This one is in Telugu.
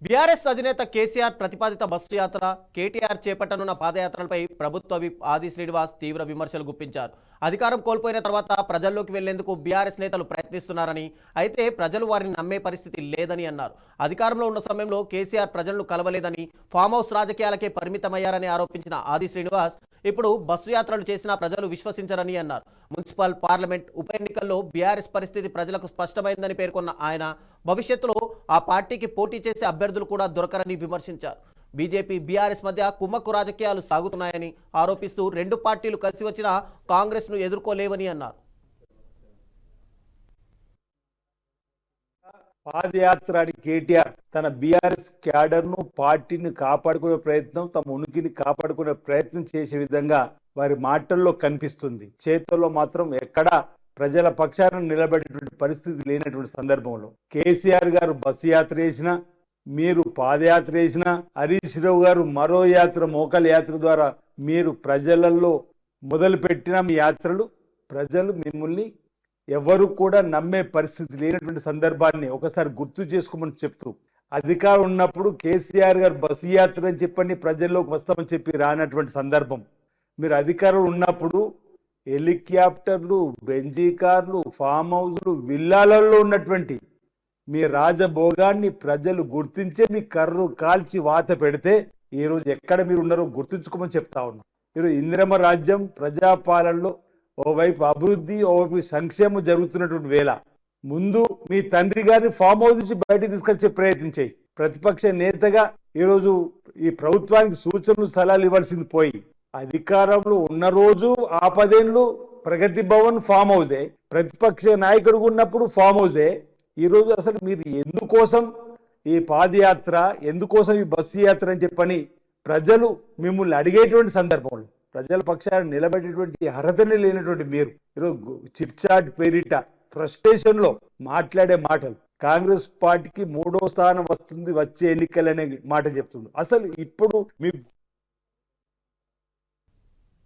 బీఆర్ఎస్ అధినేత కేసీఆర్ ప్రతిపాదిత బస్సు యాత్ర, కేటీఆర్ చేపట్టనున్న పాదయాత్రలపై ప్రభుత్వ విప్ ఆది శ్రీనివాస్ తీవ్ర విమర్శలు గుప్పించారు. అధికారం కోల్పోయిన తర్వాత ప్రజల్లోకి వెళ్లేందుకు బీఆర్ఎస్ నేతలు ప్రయత్నిస్తున్నారని, అయితే ప్రజలు వారిని నమ్మే పరిస్థితి లేదని అన్నారు. అధికారంలో ఉన్న సమయంలో కేసీఆర్ ప్రజలను కలవలేదని, ఫామ్ హౌస్ రాజకీయాలకే పరిమితమయ్యారని ఆరోపించిన ఆది శ్రీనివాస్ ఇప్పుడు బస్సు యాత్రలు చేసినా ప్రజలు విశ్వసించరని అన్నారు. మున్సిపల్, పార్లమెంట్ ఉప ఎన్నికల్లో బీఆర్ఎస్ పరిస్థితి ప్రజలకు స్పష్టమైందని పేర్కొన్న ఆయన భవిష్యత్తులో ఆ పార్టీకి పోటీ చేసే అభ్యర్థులు కూడా దొరకరని విమర్శించారు. బీజేపీ, బీఆర్ఎస్ మధ్య కుమ్మక్కు రాజకీయాలు సాగుతున్నాయని ఆరోపిస్తూ రెండు పార్టీలు కలిసి వచ్చినా కాంగ్రెస్ను ఎదుర్కోలేవని అన్నారు. పాదయాత్ర కేటీఆర్ తన బీఆర్ఎస్ క్యాడర్ ను పార్టీని కాపాడుకునే ప్రయత్నం, తమ ఉనికిని కాపాడుకునే ప్రయత్నం చేసే విధంగా వారి మాటల్లో కనిపిస్తుంది. చేతుల్లో మాత్రం ఎక్కడా ప్రజల పక్షాన నిలబడేటువంటి పరిస్థితి లేనటువంటి సందర్భంలో కేసీఆర్ గారు బస్సు యాత్ర చేసినా, మీరు పాదయాత్ర చేసినా, హరీష్ రావు గారు మరో యాత్ర, మోకల్ యాత్ర ద్వారా మీరు ప్రజలలో మొదలుపెట్టిన మీ యాత్రలు ప్రజలు మిమ్మల్ని ఎవరు కూడా నమ్మే పరిస్థితి లేనటువంటి సందర్భాన్ని ఒకసారి గుర్తు చేసుకోమని చెప్తూ, అధికారం ఉన్నప్పుడు కేసీఆర్ గారు బస్సు యాత్ర అని చెప్పండి ప్రజల్లోకి వస్తామని చెప్పి రానటువంటి సందర్భం, మీరు అధికారం ఉన్నప్పుడు హెలికాప్టర్లు, బెంజీ కార్లు, ఫామ్ హౌస్లు, విల్లాలలో ఉన్నటువంటి మీ రాజభోగాన్ని ప్రజలు గుర్తించే మీ కర్రు కాల్చి వాత పెడితే ఈరోజు ఎక్కడ మీరు ఉన్నారో గుర్తుంచుకోమని చెప్తా ఉన్నా. ఈరోజు ఇందిరమ్మ రాజ్యం ప్రజాపాలనలో ఓవైపు అభివృద్ధి, ఓవైపు సంక్షేమం జరుగుతున్నటువంటి వేళ ముందు మీ తండ్రి గారిని ఫామ్ హౌస్ నుంచి బయటకు తీసుకొచ్చే ప్రయత్నం చేయి. ప్రతిపక్ష నేతగా ఈరోజు ఈ ప్రభుత్వానికి సూచనలు, సలహాలు ఇవ్వాల్సింది పోయి అధికారంలో ఉన్న రోజు ఆ 10 ఏళ్ళు ప్రగతి భవన్ ఫామ్ హౌసే, ప్రతిపక్ష నాయకుడు ఉన్నప్పుడు ఫామ్ హౌసే. ఈరోజు అసలు మీరు ఎందుకోసం ఈ పాదయాత్ర, ఎందుకోసం ఈ బస్సు యాత్ర అని చెప్పని ప్రజలు మిమ్మల్ని అడిగేటువంటి సందర్భంలో ప్రజల పక్షాన నిలబెట్టేటువంటి అర్హతనే లేనటువంటి మీరు ఈరోజు చిట్చాట్ పేరిట ఫ్రస్ట్రేషన్ లో మాట్లాడే మాటలు, కాంగ్రెస్ పార్టీకి 3వ స్థానం వస్తుంది వచ్చే ఎన్నికలనే మాట చెప్తుంది. అసలు ఇప్పుడు మీకు